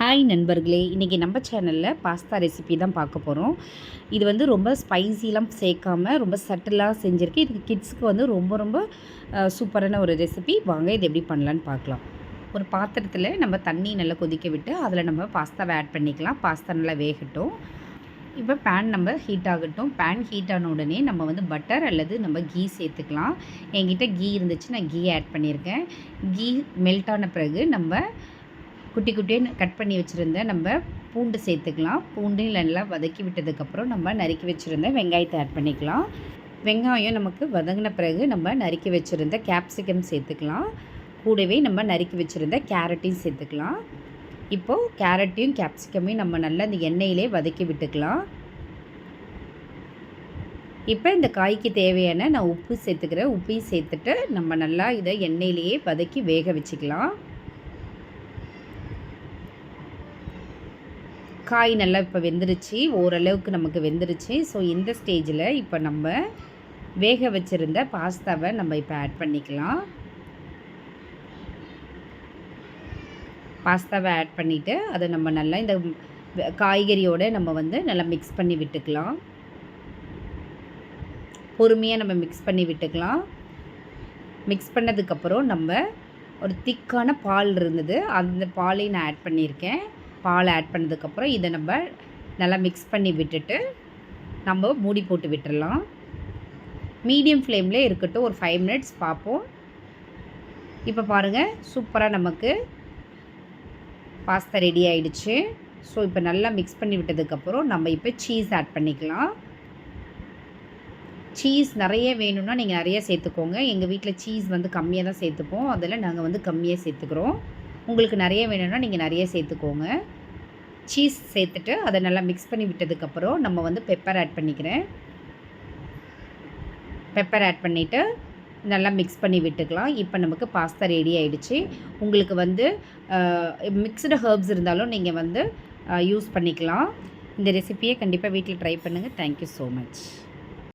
Hi நண்பர்களே, இன்றைக்கி நம்ம சேனலில் பாஸ்தா ரெசிபி தான் பார்க்க போகிறோம். இது வந்து ரொம்ப ஸ்பைசிலாம் சேர்க்காமல் ரொம்ப சட்டிலாக செஞ்சுருக்கு. இதுக்கு கிட்ஸுக்கு வந்து ரொம்ப ரொம்ப சூப்பரான ஒரு ரெசிபி. வாங்க இது எப்படி பண்ணலான்னு பார்க்கலாம். ஒரு பாத்திரத்தில் நம்ம தண்ணி நல்லா கொதிக்க விட்டு அதில் நம்ம பாஸ்தாவை ஆட் பண்ணிக்கலாம். பாஸ்தா நல்லா வேகட்டும். இப்போ பேன் நம்ம ஹீட் ஆகட்டும். பேன் ஹீட் ஆன உடனே நம்ம வந்து பட்டர் அல்லது நம்ம கீ சேர்த்துக்கலாம். என்கிட்ட கீ இருந்துச்சு, நான் கீ ஆட் பண்ணியிருக்கேன். கீ மெல்ட் ஆன பிறகு நம்ம குட்டி குட்டியாக கட் பண்ணி வச்சுருந்த நம்ம பூண்டு சேர்த்துக்கலாம். பூண்டு நல்லா வதக்கி விட்டதுக்கப்புறம் நம்ம நறுக்கி வச்சுருந்த வெங்காயத்தை ஆட் பண்ணிக்கலாம். வெங்காயம் நமக்கு வதங்கின பிறகு நம்ம நறுக்கி வச்சுருந்த கேப்சிகம் சேர்த்துக்கலாம். கூடவே நம்ம நறுக்கி வச்சுருந்த கேரட்டையும் சேர்த்துக்கலாம். இப்போது கேரட்டையும் கேப்சிகமையும் நம்ம நல்லா இந்த எண்ணெயிலே வதக்கி விட்டுக்கலாம். இப்போ இந்த காய்க்கு தேவையான நான் உப்பு சேர்த்துக்கிறேன். உப்பையும் சேர்த்துட்டு நம்ம நல்லா இதை எண்ணெயிலேயே வதக்கி வேக வச்சுக்கலாம். காய் நல்லா இப்போ வெந்துருச்சு, ஓரளவுக்கு நமக்கு வெந்துருச்சு. ஸோ இந்த ஸ்டேஜில் இப்போ நம்ம வேக வச்சுருந்த பாஸ்தாவை நம்ம இப்போ ஆட் பண்ணிக்கலாம். பாஸ்தாவை ஆட் பண்ணிவிட்டு அதை நம்ம நல்லா இந்த காய்கறியோடு நம்ம வந்து நல்லா மிக்ஸ் பண்ணி விட்டுக்கலாம். பொறுமையாக நம்ம மிக்ஸ் பண்ணி விட்டுக்கலாம். மிக்ஸ் பண்ணதுக்கப்புறம் நம்ம ஒரு திக்கான பால் இருந்தது, அந்த பாலையும் நான் ஆட் பண்ணியிருக்கேன். பால் ஆட் பண்ணதுக்கப்புறம் இதை நம்ம நல்லா மிக்ஸ் பண்ணி விட்டுட்டு நம்ம மூடி போட்டு விட்டுடலாம். மீடியம் ஃப்ளேமில் இருக்கட்டும், ஒரு 5 மினிட்ஸ் பார்ப்போம். இப்போ பாருங்கள், சூப்பராக நமக்கு பாஸ்தா ரெடி ஆகிடுச்சு. ஸோ இப்போ நல்லா மிக்ஸ் பண்ணி விட்டதுக்கப்புறம் நம்ம இப்போ சீஸ் ஆட் பண்ணிக்கலாம். சீஸ் நிறைய வேணும்னா நீங்கள் நிறைய சேர்த்துக்கோங்க. எங்கள் வீட்டில் சீஸ் வந்து கம்மியாக தான் சேர்த்துப்போம், அதில் நாங்கள் வந்து கம்மியாக சேர்த்துக்கிறோம். உங்களுக்கு நிறைய வேணும்னா நீங்கள் நிறைய சேர்த்துக்கோங்க. சீஸ் சேர்த்துட்டு அதை நல்லா மிக்ஸ் பண்ணி விட்டதுக்கப்புறம் நம்ம வந்து பெப்பர் ஆட் பண்ணிக்கிறேன். பெப்பர் ஆட் பண்ணிவிட்டு நல்லா மிக்ஸ் பண்ணி விட்டுக்கலாம். இப்போ நமக்கு பாஸ்தா ரெடி ஆகிடுச்சு. உங்களுக்கு வந்து மிக்ஸ்டு ஹர்ப்ஸ் இருந்தாலும் நீங்கள் வந்து யூஸ் பண்ணிக்கலாம். இந்த ரெசிபியை கண்டிப்பாக வீட்டில் ட்ரை பண்ணுங்கள். Thank you so much.